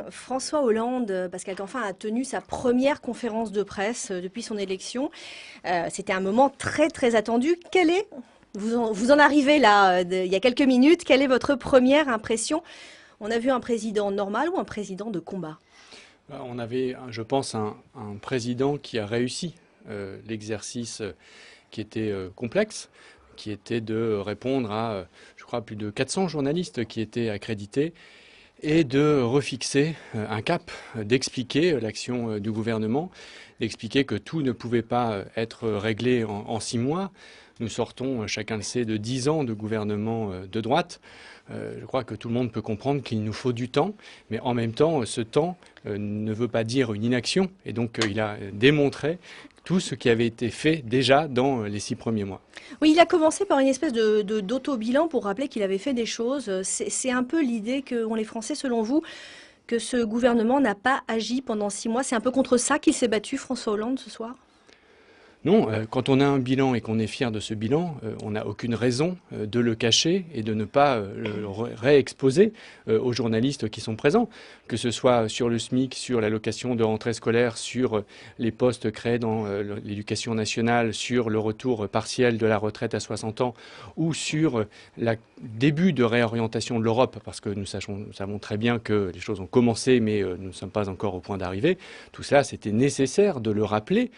François Hollande, Pascal Canfin a tenu sa première conférence de presse depuis son élection. C'était un moment très très attendu. Vous en arrivez là, il y a quelques minutes, quelle est votre première impression? On a vu un président normal ou un président de combat? On avait, je pense, un président qui a réussi l'exercice qui était complexe, qui était de répondre à, je crois, plus de 400 journalistes qui étaient accrédités et de refixer un cap, d'expliquer l'action du gouvernement, d'expliquer que tout ne pouvait pas être réglé en 6 mois. Nous sortons, chacun le sait, de 10 ans de gouvernement de droite. Je crois que tout le monde peut comprendre qu'il nous faut du temps, mais en même temps, ce temps ne veut pas dire une inaction. Et donc, il a démontré tout ce qui avait été fait déjà dans les 6 premiers mois. Oui, il a commencé par une espèce d'auto-bilan pour rappeler qu'il avait fait des choses. C'est un peu l'idée qu'ont les Français, selon vous, que ce gouvernement n'a pas agi pendant 6 mois. C'est un peu contre ça qu'il s'est battu, François Hollande, ce soir? Non, quand on a un bilan et qu'on est fier de ce bilan, on n'a aucune raison de le cacher et de ne pas le réexposer aux journalistes qui sont présents, que ce soit sur le SMIC, sur l'allocation de rentrée scolaire, sur les postes créés dans l'éducation nationale, sur le retour partiel de la retraite à 60 ans ou sur le début de réorientation de l'Europe, parce que nous savons très bien que les choses ont commencé, mais nous ne sommes pas encore au point d'arriver. Tout cela, c'était nécessaire de le rappeler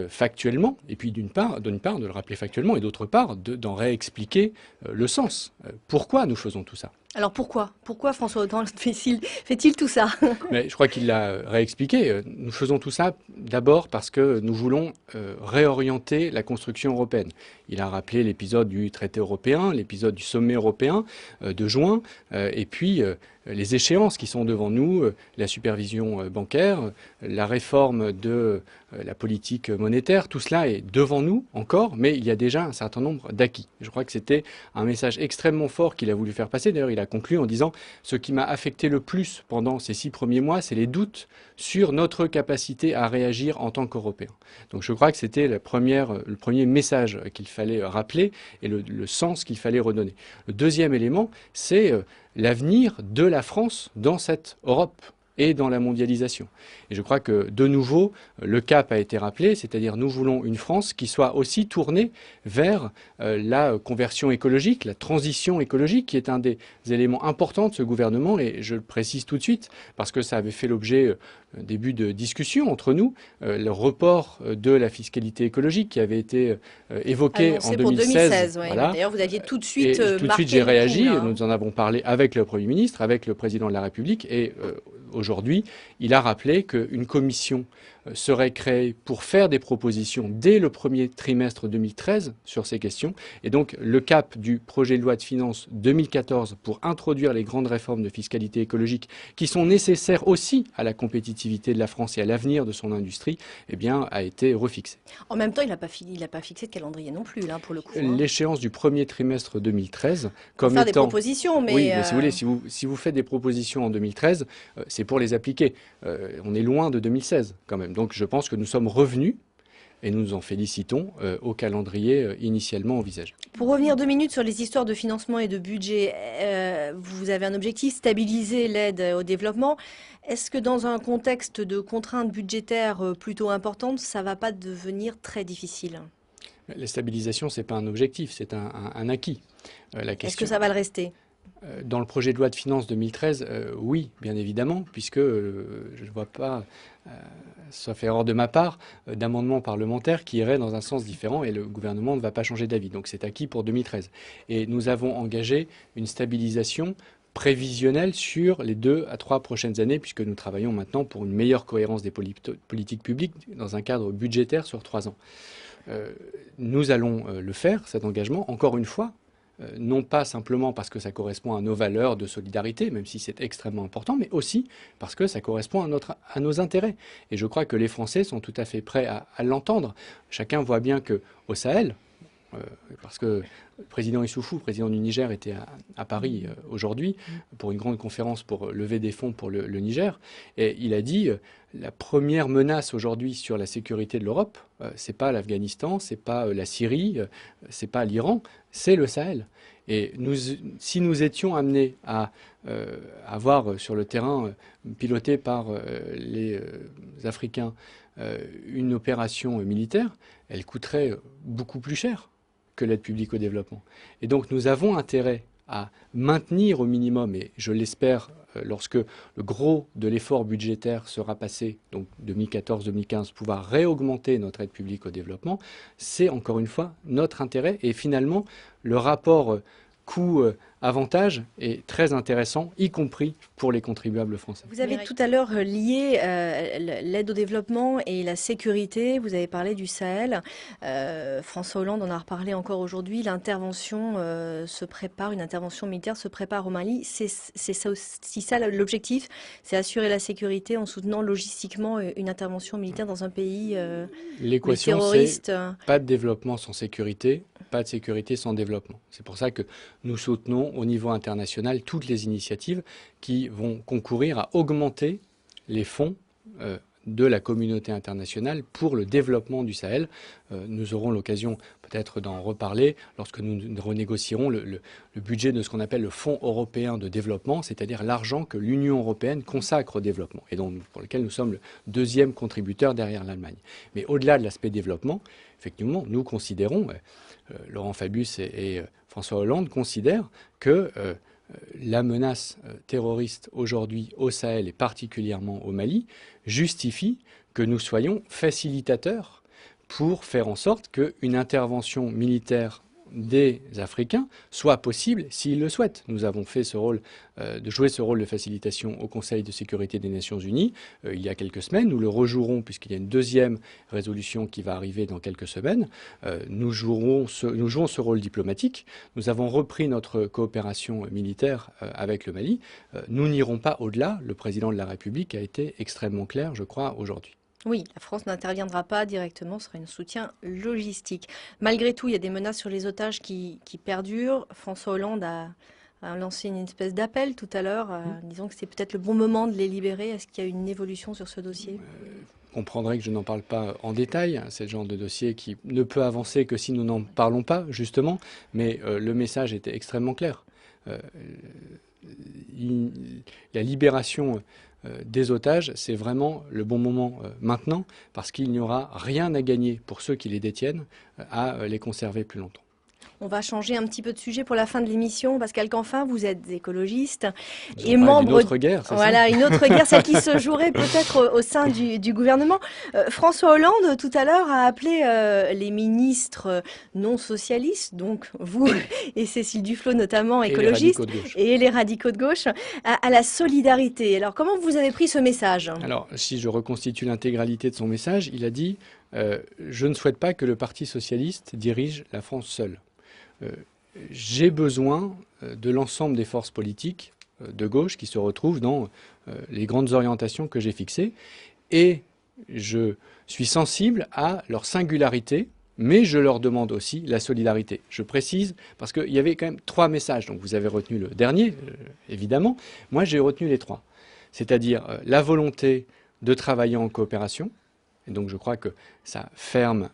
factuellement, et puis d'une part, de le rappeler factuellement, et d'autre part, d'en réexpliquer le sens. Pourquoi nous faisons tout ça? Alors pourquoi? Pourquoi François Hollande fait-il tout ça? Mais je crois qu'il l'a réexpliqué. Nous faisons tout ça d'abord parce que nous voulons réorienter la construction européenne. Il a rappelé l'épisode du traité européen, l'épisode du sommet européen de juin, et puis les échéances qui sont devant nous, la supervision bancaire, la réforme de la politique monétaire. Tout cela est devant nous encore, mais il y a déjà un certain nombre d'acquis. Je crois que c'était un message extrêmement fort qu'il a voulu faire passer. D'ailleurs, il a conclu en disant: ce qui m'a affecté le plus pendant ces 6 premiers mois, c'est les doutes sur notre capacité à réagir en tant qu'Européens. Donc je crois que c'était le premier message qu'il fallait rappeler et le sens qu'il fallait redonner. Le deuxième élément, c'est l'avenir de la France dans cette Europe et dans la mondialisation. Et je crois que, de nouveau, le cap a été rappelé, c'est-à-dire nous voulons une France qui soit aussi tournée vers la conversion écologique, la transition écologique, qui est un des éléments importants de ce gouvernement, et je le précise tout de suite, parce que ça avait fait l'objet d'un début de discussion entre nous, le report de la fiscalité écologique qui avait été évoqué en Annoncé pour 2016. 2016, oui. Voilà. D'ailleurs, vous aviez tout de Et suite tout de suite, marqué j'ai le réagi. coup, là, hein. Nous en avons parlé avec le Premier ministre, avec le Président de la République. Et aujourd'hui, il a rappelé qu'une commission serait créée pour faire des propositions dès le premier trimestre 2013 sur ces questions. Et donc, le cap du projet de loi de finances 2014 pour introduire les grandes réformes de fiscalité écologique qui sont nécessaires aussi à la compétitivité de la France et à l'avenir de son industrie, eh bien, a été refixé. En même temps, il n'a pas fixé de calendrier non plus, là, pour le coup, hein. L'échéance du premier trimestre 2013 Pour comme faire des étant... propositions, Oui, mais mais si vous voulez, si vous faites des propositions en 2013, c'est pour les appliquer. On est loin de 2016 quand même. Donc je pense que nous sommes revenus, et nous nous en félicitons, au calendrier initialement envisagé. pour revenir 2 minutes sur les histoires de financement et de budget, vous avez un objectif, stabiliser l'aide au développement. Est-ce que dans un contexte de contraintes budgétaires plutôt importantes, ça va pas devenir très difficile? La stabilisation, ce n'est pas un objectif, c'est un acquis. La Est-ce que question, ça va le rester? dans le projet de loi de finances 2013, oui, bien évidemment, puisque je ne vois pas, sauf erreur de ma part, d'amendement parlementaire qui irait dans un sens différent et le gouvernement ne va pas changer d'avis. Donc c'est acquis pour 2013. Et nous avons engagé une stabilisation prévisionnelle sur les 2 à 3 prochaines années, puisque nous travaillons maintenant pour une meilleure cohérence des politiques publiques dans un cadre budgétaire sur 3 ans. Nous allons le faire, cet engagement, encore une fois, non pas simplement parce que ça correspond à nos valeurs de solidarité, même si c'est extrêmement important, mais aussi parce que ça correspond à nos intérêts. Et je crois que les Français sont tout à fait prêts à l'entendre. Chacun voit bien qu'au Sahel, parce que le président Issoufou, président du Niger, était à Paris aujourd'hui pour une grande conférence pour lever des fonds pour le Niger. Et il a dit la première menace aujourd'hui sur la sécurité de l'Europe, c'est pas l'Afghanistan, c'est pas la Syrie, c'est pas l'Iran, c'est le Sahel. Et si nous étions amenés à avoir sur le terrain, piloté par les Africains, une opération militaire, elle coûterait beaucoup plus cher que l'aide publique au développement. Et donc nous avons intérêt à maintenir au minimum, et je l'espère, lorsque le gros de l'effort budgétaire sera passé, donc 2014-2015, pouvoir réaugmenter notre aide publique au développement, c'est encore une fois notre intérêt. Et finalement, le rapport coût-avantage est très intéressant, y compris pour les contribuables français. Vous avez tout à l'heure lié l'aide au développement et la sécurité. Vous avez parlé du Sahel. François Hollande en a reparlé encore aujourd'hui. L'intervention se prépare, une intervention militaire se prépare au Mali. C'est ça aussi ça l'objectif, c'est assurer la sécurité en soutenant logistiquement une intervention militaire dans un pays L'équation, c'est pas de développement sans sécurité, pas de sécurité sans développement. C'est pour ça que nous soutenons au niveau international toutes les initiatives qui vont concourir à augmenter les fonds de la communauté internationale pour le développement du Sahel. Nous aurons l'occasion peut-être d'en reparler lorsque nous renégocierons le budget de ce qu'on appelle le Fonds européen de développement, c'est-à-dire l'argent que l'Union européenne consacre au développement et pour lequel nous sommes le deuxième contributeur derrière l'Allemagne. Mais au-delà de l'aspect développement, effectivement, nous considérons, Laurent Fabius et François Hollande considèrent que la menace terroriste aujourd'hui au Sahel et particulièrement au Mali justifie que nous soyons facilitateurs pour faire en sorte qu'une intervention militaire des Africains soit possible s'ils le souhaitent. Nous avons fait ce rôle, de jouer ce rôle de facilitation au Conseil de sécurité des Nations Unies il y a quelques semaines. Nous le rejouerons puisqu'il y a une deuxième résolution qui va arriver dans quelques semaines. Nous jouons ce rôle diplomatique. Nous avons repris notre coopération militaire avec le Mali. Nous n'irons pas au-delà. Le président de la République a été extrêmement clair, je crois, aujourd'hui. Oui, la France n'interviendra pas directement, ce sera un soutien logistique. Malgré tout, il y a des menaces sur les otages qui perdurent. François Hollande a lancé une espèce d'appel tout à l'heure, disant que c'est peut-être le bon moment de les libérer. Est-ce qu'il y a une évolution sur ce dossier ? Vous comprendrez que je n'en parle pas en détail. C'est le genre de dossier qui ne peut avancer que si nous n'en parlons pas, justement. Mais le message était extrêmement clair. La libération des otages, c'est vraiment le bon moment maintenant, parce qu'il n'y aura rien à gagner pour ceux qui les détiennent à les conserver plus longtemps. On va changer un petit peu de sujet pour la fin de l'émission. Pascal Canfin, vous êtes écologiste et membre d'une autre guerre, c'est voilà, ça ? Une autre guerre, celle qui se jouerait peut-être au sein du gouvernement. François Hollande, tout à l'heure, a appelé les ministres non socialistes, donc vous et Cécile Duflot notamment, écologistes, et les radicaux de gauche, à la solidarité. Alors, comment vous avez pris ce message ? Alors, si je reconstitue l'intégralité de son message, il a dit je ne souhaite pas que le Parti socialiste dirige la France seule. J'ai besoin de l'ensemble des forces politiques de gauche qui se retrouvent dans les grandes orientations que j'ai fixées et je suis sensible à leur singularité, mais je leur demande aussi la solidarité. Je précise, parce qu'il y avait quand même 3 messages, donc vous avez retenu le dernier, évidemment. Moi, j'ai retenu les 3, c'est-à-dire la volonté de travailler en coopération. Et donc je crois que ça ferme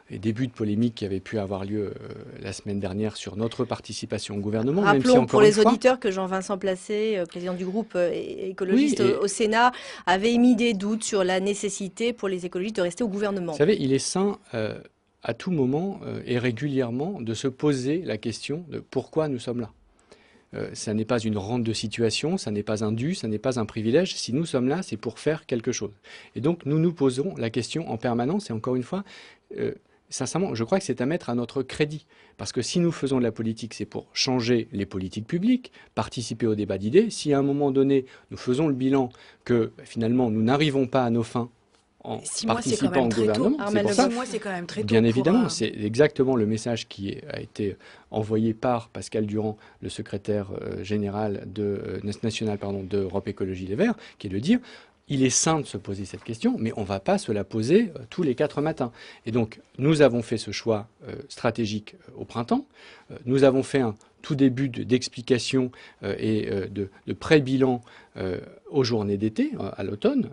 les débuts de polémique qui avaient pu avoir lieu la semaine dernière sur notre participation au gouvernement. Rappelons même si, encore pour les une fois, auditeurs que Jean-Vincent Placé, président du groupe écologiste au Sénat, avait émis des doutes sur la nécessité pour les écologistes de rester au gouvernement. Vous savez, il est sain à tout moment et régulièrement de se poser la question de pourquoi nous sommes là. Ça n'est pas une rente de situation, ça n'est pas un dû, ça n'est pas un privilège. Si nous sommes là, c'est pour faire quelque chose. Et donc, nous nous posons la question en permanence. Et encore une fois, sincèrement, je crois que c'est à mettre à notre crédit. Parce que si nous faisons de la politique, c'est pour changer les politiques publiques, participer au débat d'idées. Si à un moment donné, nous faisons le bilan que finalement, nous n'arrivons pas à nos fins en participant au gouvernement. C'est pour ça. 6 mois, c'est quand même très tôt. Bien évidemment, c'est exactement le message qui a été envoyé par Pascal Durand, le secrétaire général national d'Europe Écologie Les Verts, qui est de dire il est sain de se poser cette question, mais on ne va pas se la poser tous les 4 matins. Et donc, nous avons fait ce choix stratégique au printemps. Nous avons fait un tout début d'explication et de pré-bilan aux journées d'été, à l'automne,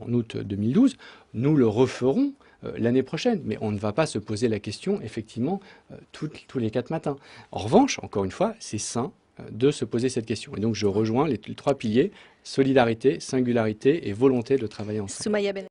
en août 2012. Nous le referons l'année prochaine. Mais on ne va pas se poser la question, effectivement, tous les 4 matins. En revanche, encore une fois, c'est sain de se poser cette question. Et donc, je rejoins les 3 piliers, solidarité, singularité et volonté de travailler ensemble. Soumaïa Ben.